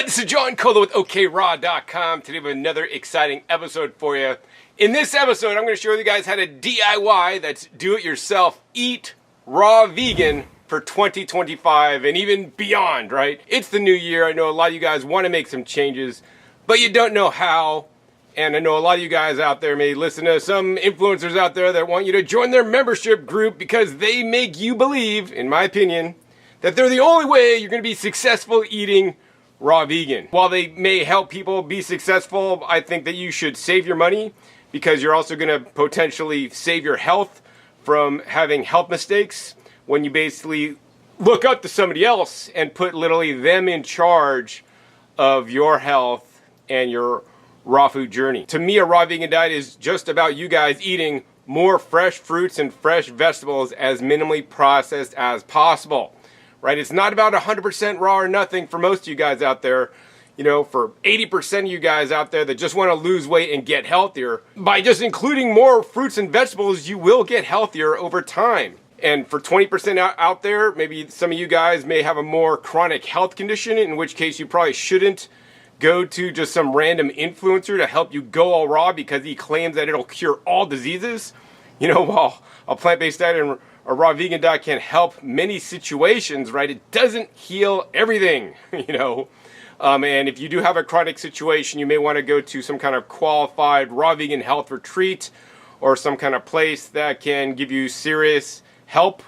Alright, this is John Colo with OKRAW.com. Today we have another exciting episode for you. In this episode, I'm going to show you guys how to DIY, that's do-it-yourself, eat raw vegan for 2025 and even beyond, right? It's the new year. I know a lot of you guys want to make some changes, but you don't know how. And I know a lot of you guys out there may listen to some influencers out there that want you to join their membership group because they make you believe, in my opinion, that they're the only way you're going to be successful eating raw vegan. While they may help people be successful, I think that you should save your money because you're also going to potentially save your health from having health mistakes when you basically look up to somebody else and put literally them in charge of your health and your raw food journey. To me, a raw vegan diet is just about you guys eating more fresh fruits and fresh vegetables as minimally processed as possible. Right? It's not about 100% raw or nothing for most of you guys out there. You know, for 80% of you guys out there that just want to lose weight and get healthier, by just including more fruits and vegetables, you will get healthier over time. And for 20% out there, maybe some of you guys may have a more chronic health condition, in which case you probably shouldn't go to just some random influencer to help you go all raw because he claims that it'll cure all diseases. You know, while a plant-based diet and a raw vegan diet can help many situations, right? It doesn't heal everything, you know. And if you do have a chronic situation, you may want to go to some kind of qualified raw vegan health retreat or some kind of place that can give you serious help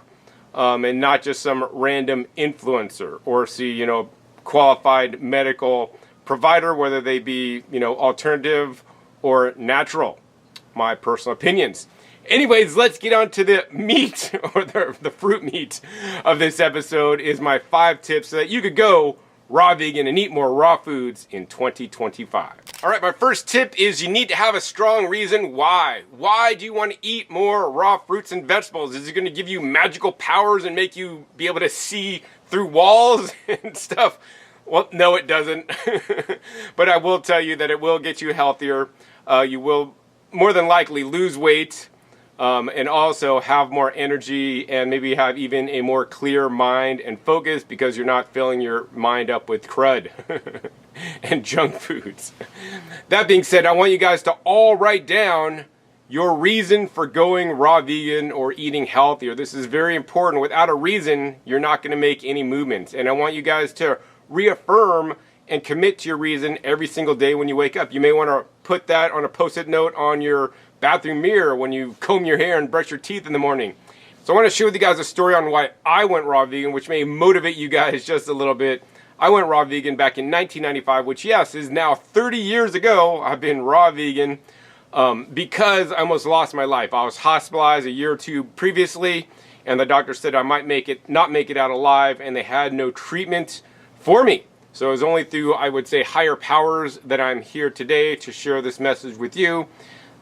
and not just some random influencer, or see, you know, qualified medical provider, whether they be, you know, alternative or natural. My personal opinions. Anyways, let's get on to the meat, or the fruit meat of this episode, is my 5 tips so that you could go raw vegan and eat more raw foods in 2025. All right, my first tip is you need to have a strong reason why. Why do you want to eat more raw fruits and vegetables? Is it going to give you magical powers and make you be able to see through walls and stuff? Well, no, it doesn't. But I will tell you that it will get you healthier. You will more than likely lose weight. And also have more energy and maybe have even a more clear mind and focus because you're not filling your mind up with crud and junk foods. That being said, I want you guys to all write down your reason for going raw vegan or eating healthier. This is very important. Without a reason, you're not going to make any movement. And I want you guys to reaffirm and commit to your reason every single day when you wake up. You may want to put that on a post-it note on your bathroom mirror when you comb your hair and brush your teeth in the morning. So I want to share with you guys a story on why I went raw vegan, which may motivate you guys just a little bit. I went raw vegan back in 1995, which, yes, is now 30 years ago. I've been raw vegan because I almost lost my life. I was hospitalized a year or two previously, and the doctor said I might not make it out alive, and they had no treatment for me. So it was only through, I would say, higher powers that I'm here today to share this message with you.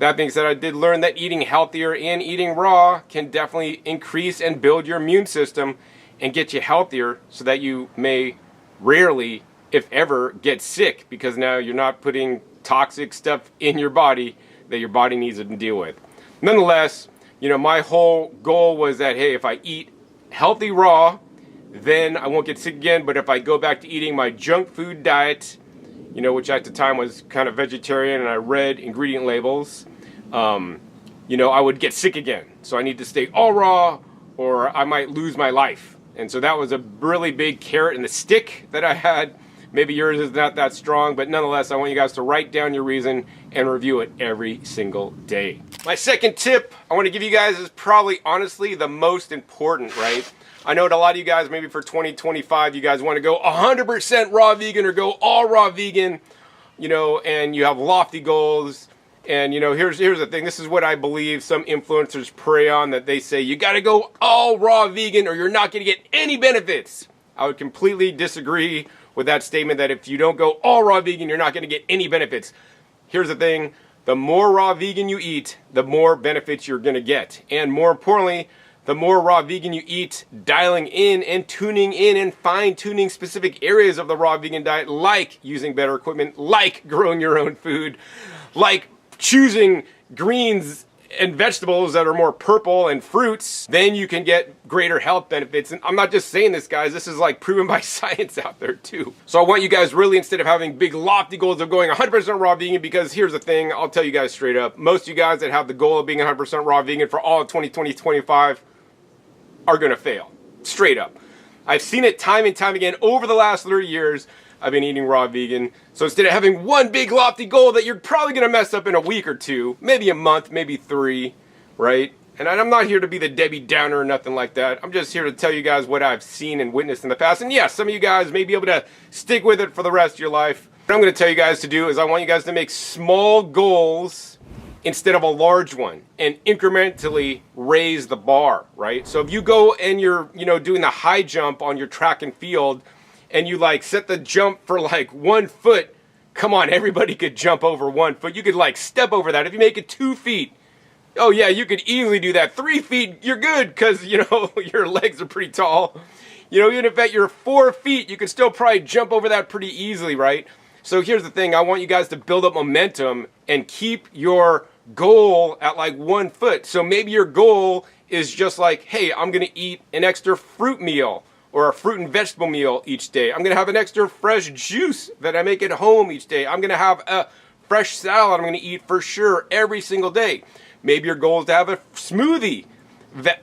That being said, I did learn that eating healthier and eating raw can definitely increase and build your immune system and get you healthier so that you may rarely, if ever, get sick, because now you're not putting toxic stuff in your body that your body needs to deal with. Nonetheless, you know, my whole goal was that, hey, if I eat healthy raw, then I won't get sick again. But if I go back to eating my junk food diet, you know, which at the time was kind of vegetarian, and I read ingredient labels, you know, I would get sick again. So I need to stay all raw or I might lose my life. And so that was a really big carrot and the stick that I had. Maybe yours is not that strong, but nonetheless, I want you guys to write down your reason and review it every single day. My second tip I want to give you guys is probably honestly the most important, right? I know that a lot of you guys, maybe for 2025, you guys want to go 100% raw vegan or go all raw vegan, you know, and you have lofty goals. And, you know, here's the thing. This is what I believe some influencers prey on, that they say, you got to go all raw vegan or you're not going to get any benefits. I would completely disagree with that statement, that if you don't go all raw vegan, you're not going to get any benefits. Here's the thing. The more raw vegan you eat, the more benefits you're going to get. And more importantly, the more raw vegan you eat, dialing in and tuning in and fine-tuning specific areas of the raw vegan diet, like using better equipment, like growing your own food, like choosing greens and vegetables that are more purple and fruits, then you can get greater health benefits. And I'm not just saying this, guys, this is like proven by science out there too. So I want you guys really, instead of having big lofty goals of going 100% raw vegan, because here's the thing, I'll tell you guys straight up, most of you guys that have the goal of being 100% raw vegan for all of 2020-25 are gonna fail, straight up. I've seen it time and time again over the last 30 years. I've been eating raw vegan. So instead of having one big lofty goal that you're probably gonna mess up in a week or two, maybe a month, maybe 3, right? And I'm not here to be the Debbie Downer or nothing like that. I'm just here to tell you guys what I've seen and witnessed in the past. And yes, some of you guys may be able to stick with it for the rest of your life. What I'm gonna tell you guys to do is I want you guys to make small goals instead of a large one, and incrementally raise the bar, right? So if you go and you're, doing the high jump on your track and field, and you like set the jump for like 1 foot, come on, everybody could jump over 1 foot. You could like step over that. If you make it 2 feet, oh yeah, you could easily do that. 3 feet, you're good, because your legs are pretty tall. Even if at your 4 feet, you could still probably jump over that pretty easily, right? So here's the thing, I want you guys to build up momentum and keep your goal at like 1 foot. So maybe your goal is just like, hey, I'm gonna eat an extra fruit meal or a fruit and vegetable meal each day. I'm gonna have an extra fresh juice that I make at home each day. I'm gonna have a fresh salad I'm gonna eat for sure every single day. Maybe your goal is to have a smoothie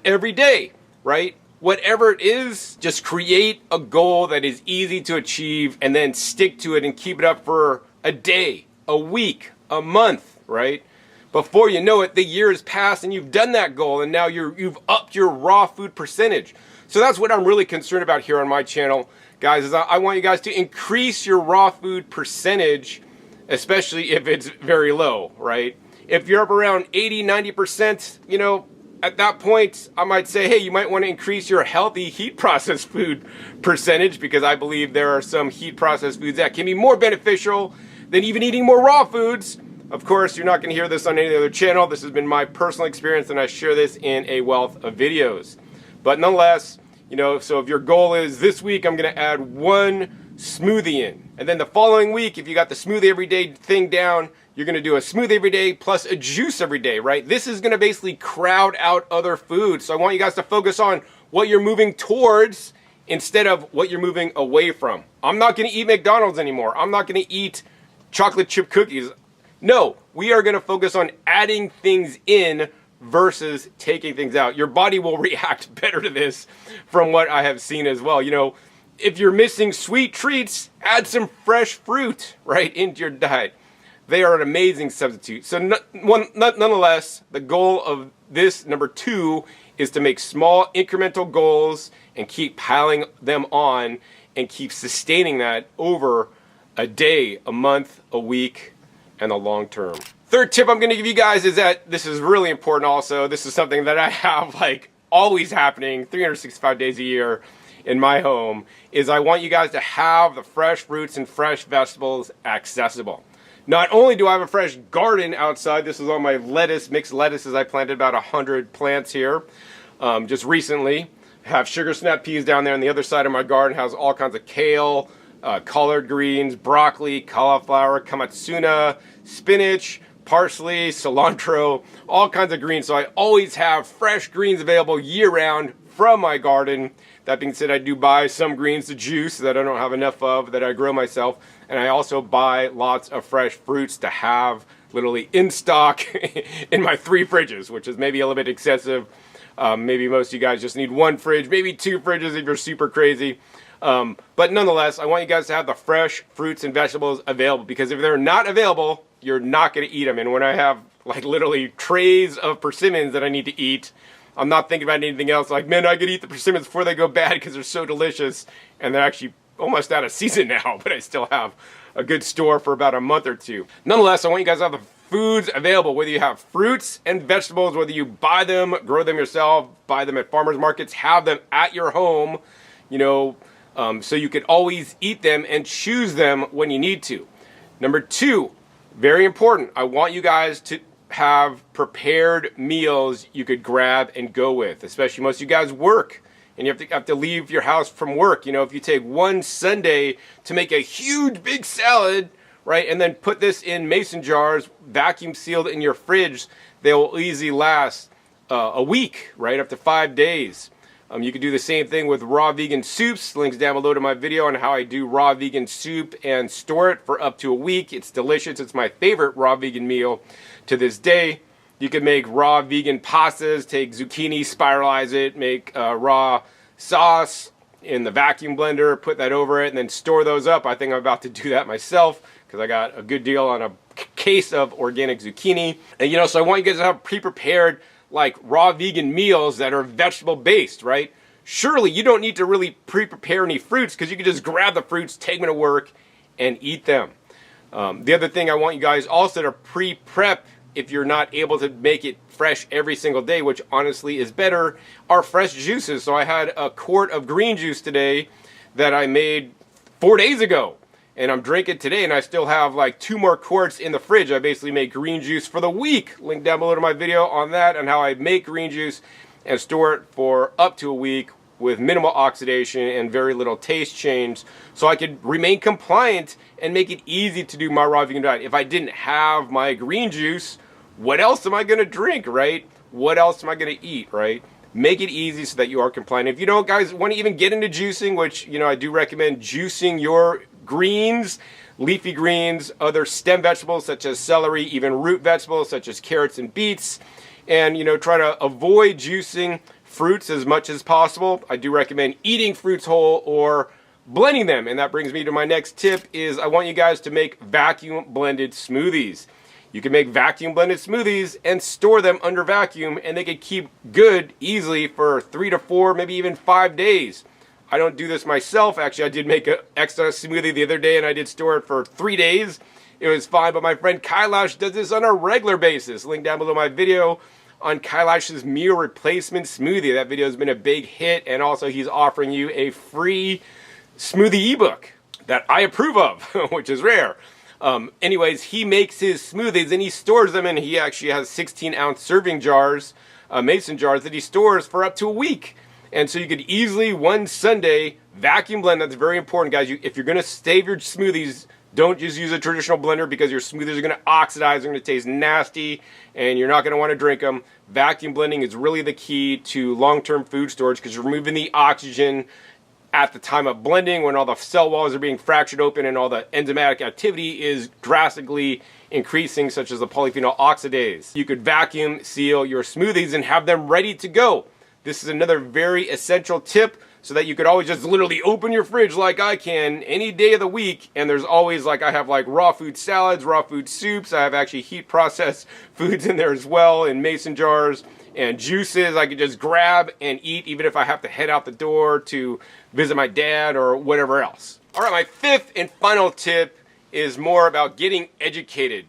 every day, right? Whatever it is, just create a goal that is easy to achieve and then stick to it and keep it up for a day, a week, a month, right? Before you know it, the year has passed and you've done that goal, and now you've upped your raw food percentage. So that's what I'm really concerned about here on my channel, guys, is I want you guys to increase your raw food percentage, especially if it's very low, right? If you're up around 80, 90%, at that point, I might say, hey, you might want to increase your healthy heat processed food percentage, because I believe there are some heat processed foods that can be more beneficial than even eating more raw foods. Of course, you're not going to hear this on any other channel. This has been my personal experience, and I share this in a wealth of videos. But nonetheless, so if your goal is this week, I'm going to add 1 smoothie in. And then the following week, if you got the smoothie every day thing down, you're going to do a smoothie every day plus a juice every day, right? This is going to basically crowd out other foods. So I want you guys to focus on what you're moving towards instead of what you're moving away from. I'm not going to eat McDonald's anymore. I'm not going to eat chocolate chip cookies. No, we are going to focus on adding things in versus taking things out. Your body will react better to this from what I have seen as well. If you're missing sweet treats, add some fresh fruit, right, into your diet. They are an amazing substitute. So nonetheless, the goal of this, number 2, is to make small incremental goals and keep piling them on and keep sustaining that over a day, a month, a week, and the long term. Third tip I'm going to give you guys is that this is really important also. This is something that I have like always happening 365 days a year in my home, is I want you guys to have the fresh fruits and fresh vegetables accessible. Not only do I have a fresh garden outside, this is all my lettuce, mixed lettuces. I planted about 100 plants here just recently. I have sugar snap peas down there on the other side of my garden. It has all kinds of kale, collard greens, broccoli, cauliflower, kamatsuna, spinach, parsley, cilantro, all kinds of greens. So I always have fresh greens available year-round from my garden. That being said, I do buy some greens to juice that I don't have enough of, that I grow myself. And I also buy lots of fresh fruits to have literally in stock in my 3 fridges, which is maybe a little bit excessive. Maybe most of you guys just need 1 fridge, maybe 2 fridges if you're super crazy. But nonetheless, I want you guys to have the fresh fruits and vegetables available, because if they're not available, you're not going to eat them. And when I have like literally trays of persimmons that I need to eat, I'm not thinking about anything else. Like, man, I could eat the persimmons before they go bad because they're so delicious. And they're actually almost out of season now, but I still have a good store for about a month or 2. Nonetheless, I want you guys to have the foods available, whether you have fruits and vegetables, whether you buy them, grow them yourself, buy them at farmers markets, have them at your home, so you can always eat them and choose them when you need to. Number 2, very important, I want you guys to have prepared meals you could grab and go with, especially most of you guys work and you have to leave your house from work. If you take one Sunday to make a huge big salad, right? And then put this in mason jars, vacuum sealed in your fridge. They will easily last a week, right? Up to 5 days. You can do the same thing with raw vegan soups. Links down below to my video on how I do raw vegan soup and store it for up to a week. It's delicious. It's my favorite raw vegan meal to this day. You can make raw vegan pastas, take zucchini, spiralize it, make raw sauce in the vacuum blender, put that over it, and then store those up. I think I'm about to do that myself because I got a good deal on a case of organic zucchini. And so I want you guys to have pre-prepared like raw vegan meals that are vegetable based, right? Surely you don't need to really pre-prepare any fruits because you can just grab the fruits, take them to work, and eat them. The other thing I want you guys also to pre-prep if you're not able to make it fresh every single day, which honestly is better, are fresh juices. So I had a quart of green juice today that I made 4 days ago. And I'm drinking today, and I still have like 2 more quarts in the fridge. I basically make green juice for the week. Link down below to my video on that and how I make green juice and store it for up to a week with minimal oxidation and very little taste change, so I could remain compliant and make it easy to do my raw vegan diet. If I didn't have my green juice, what else am I going to drink, right? What else am I going to eat, right? Make it easy so that you are compliant. If you don't, guys, want to even get into juicing, which, I do recommend juicing your greens, leafy greens, other stem vegetables such as celery, even root vegetables such as carrots and beets, and try to avoid juicing fruits as much as possible. I do recommend eating fruits whole or blending them. And that brings me to my next tip is I want you guys to make vacuum blended smoothies. You can make vacuum blended smoothies and store them under vacuum, and they can keep good easily for 3 to 4, maybe even 5 days. I don't do this myself. Actually, I did make an extra smoothie the other day, and I did store it for 3 days. It was fine, but my friend Kailash does this on a regular basis. Link down below my video on Kailash's meal replacement smoothie. That video has been a big hit, and also he's offering you a free smoothie ebook that I approve of, which is rare. Anyways, he makes his smoothies and he stores them, and he actually has 16-ounce serving jars, mason jars, that he stores for up to a week. And so you could easily, one Sunday, vacuum blend. That's very important, guys. If you're going to save your smoothies, don't just use a traditional blender because your smoothies are going to oxidize, they're going to taste nasty, and you're not going to want to drink them. Vacuum blending is really the key to long-term food storage because you're removing the oxygen at the time of blending when all the cell walls are being fractured open and all the enzymatic activity is drastically increasing, such as the polyphenol oxidase. You could vacuum seal your smoothies and have them ready to go. This is another very essential tip so that you could always just literally open your fridge like I can any day of the week, and there's always I have raw food salads, raw food soups. I have actually heat processed foods in there as well in mason jars, and juices I could just grab and eat even if I have to head out the door to visit my dad or whatever else. All right, my 5th and final tip is more about getting educated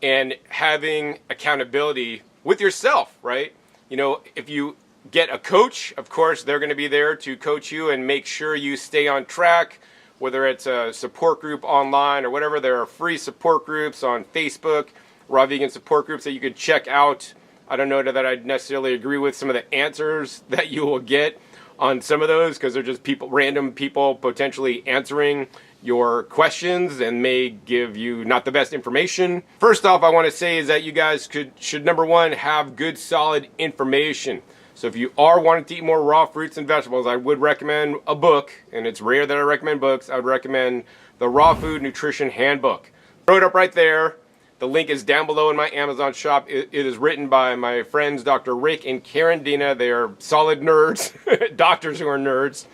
and having accountability with yourself, right? If you get a coach, of course, they're going to be there to coach you and make sure you stay on track, whether it's a support group online or whatever. There are free support groups on Facebook, raw vegan support groups that you could check out. I don't know that I'd necessarily agree with some of the answers that you will get on some of those because they're just random people potentially answering your questions and may give you not the best information. First off, I want to say is that you guys should number one, have good solid information. So if you are wanting to eat more raw fruits and vegetables, I would recommend a book, and it's rare that I recommend books. I would recommend the Raw Food Nutrition Handbook. Throw it up right there. The link is down below in my Amazon shop. It is written by my friends Dr. Rick and Karen Dina. They are solid nerds, doctors who are nerds.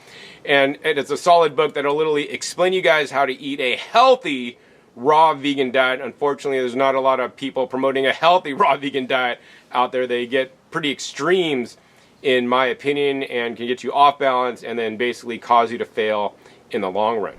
And it's a solid book that will literally explain you guys how to eat a healthy raw vegan diet. Unfortunately, there's not a lot of people promoting a healthy raw vegan diet out there. They get pretty extremes, in my opinion, and can get you off balance and then basically cause you to fail in the long run.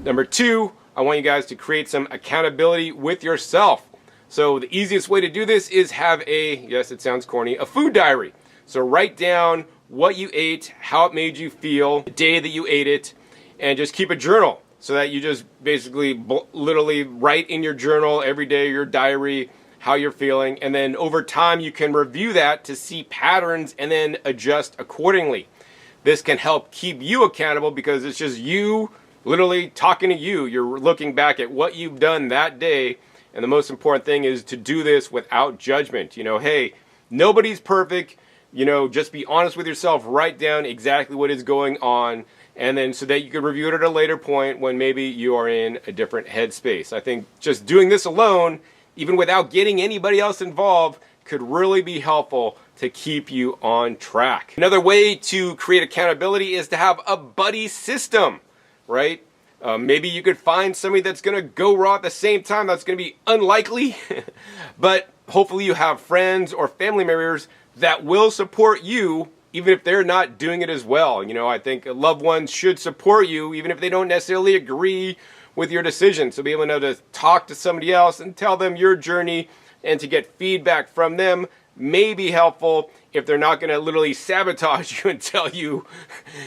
Number 2, I want you guys to create some accountability with yourself. So the easiest way to do this is have yes, it sounds corny, a food diary. So write down what you ate, how it made you feel, the day that you ate it, and just keep a journal so that you just basically literally write in your journal every day, your diary, how you're feeling, and then over time you can review that to see patterns and then adjust accordingly. This can help keep you accountable because it's just you literally talking to you. You're looking back at what you've done that day. And the most important thing is to do this without judgment. Hey, nobody's perfect. Just be honest with yourself. Write down exactly what is going on. And then so that you can review it at a later point when maybe you are in a different headspace. I think just doing this alone, even without getting anybody else involved, could really be helpful to keep you on track. Another way to create accountability is to have a buddy system, right? Maybe you could find somebody that's going to go raw at the same time. That's going to be unlikely, but hopefully you have friends or family members that will support you even if they're not doing it as well. I think loved ones should support you even if they don't necessarily agree with your decision. So be able to talk to somebody else and tell them your journey and to get feedback from them may be helpful if they're not going to literally sabotage you and tell you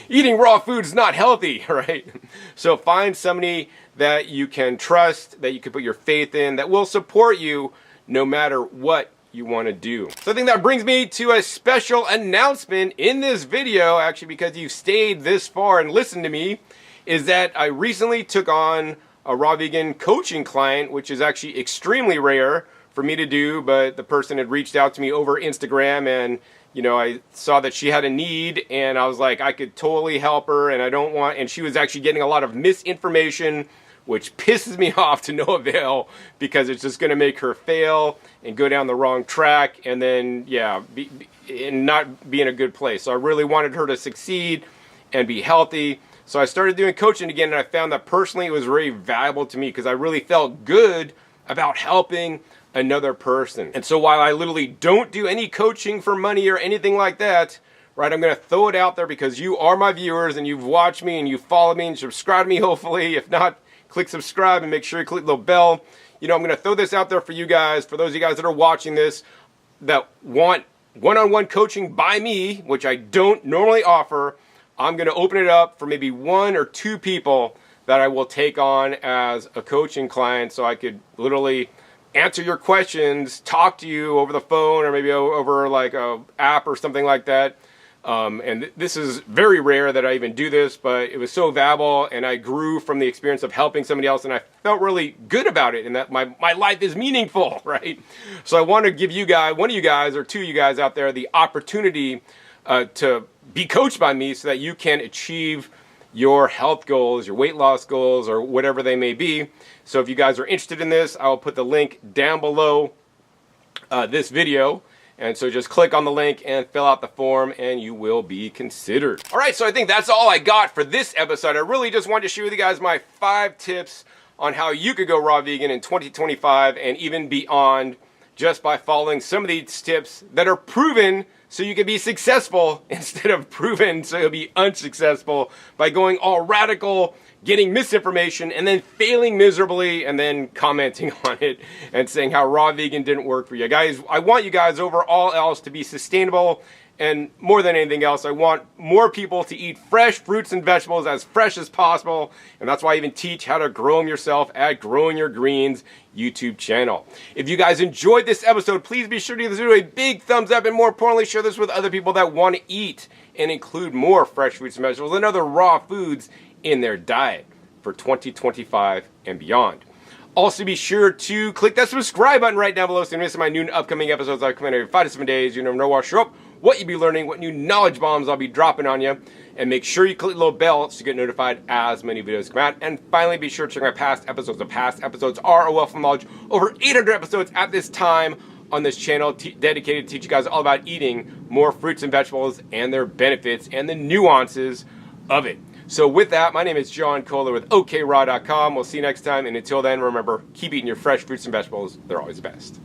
eating raw food is not healthy, right? So find somebody that you can trust, that you can put your faith in, that will support you no matter what you want to do. So I think that brings me to a special announcement in this video, actually, because you've stayed this far and listened to me, is that I recently took on a raw vegan coaching client, which is actually extremely rare for me to do, but the person had reached out to me over Instagram, and I saw that she had a need, and I was like, I could totally help her, and she was actually getting a lot of misinformation, which pisses me off to no avail, because it's just going to make her fail and go down the wrong track, and then, and not be in a good place. So I really wanted her to succeed and be healthy. So I started doing coaching again, and I found that personally it was very valuable to me because I really felt good about helping another person. And so while I literally don't do any coaching for money or anything like that, right, I'm going to throw it out there because you are my viewers and you've watched me and you follow me and subscribe to me, hopefully. If not, click subscribe and make sure you click the little bell. I'm going to throw this out there for you guys, for those of you guys that are watching this, that want one-on-one coaching by me, which I don't normally offer. I'm going to open it up for maybe 1 or 2 people that I will take on as a coaching client, so I could literally answer your questions, talk to you over the phone or maybe over like a app or something like that. And this is very rare that I even do this, but it was so valuable, and I grew from the experience of helping somebody else, and I felt really good about it, and that my life is meaningful, right? So I want to give you guys, one of you guys or 2 of you guys out there, the opportunity to be coached by me so that you can achieve your health goals, your weight loss goals, or whatever they may be. So if you guys are interested in this, I will put the link down below this video. And so just click on the link and fill out the form and you will be considered. All right, so I think that's all I got for this episode. I really just wanted to share with you guys my 5 tips on how you could go raw vegan in 2025 and even beyond, just by following some of these tips that are proven so you can be successful instead of proven so you'll be unsuccessful by going all radical, getting misinformation, and then failing miserably, and then commenting on it and saying how raw vegan didn't work for you. Guys, I want you guys over all else to be sustainable, and more than anything else, I want more people to eat fresh fruits and vegetables as fresh as possible, and that's why I even teach how to grow them yourself at Growing Your Greens YouTube channel. If you guys enjoyed this episode, please be sure to give this video a big thumbs up, and more importantly, share this with other people that want to eat and include more fresh fruits and vegetables and other raw foods in their diet for 2025 and beyond. Also, be sure to click that subscribe button right down below so you don't miss my new and upcoming episodes I come in every 5 to 7 days. You never know what show up, what you'll be learning, what new knowledge bombs I'll be dropping on you. And make sure you click the little bell so you get notified as many videos come out. And finally, be sure to check my past episodes. The past episodes are a wealth of knowledge. Over 800 episodes at this time on this channel dedicated to teach you guys all about eating more fruits and vegetables and their benefits and the nuances of it. So with that, my name is John Kohler with OKRAW.com. We'll see you next time. And until then, remember, keep eating your fresh fruits and vegetables. They're always the best.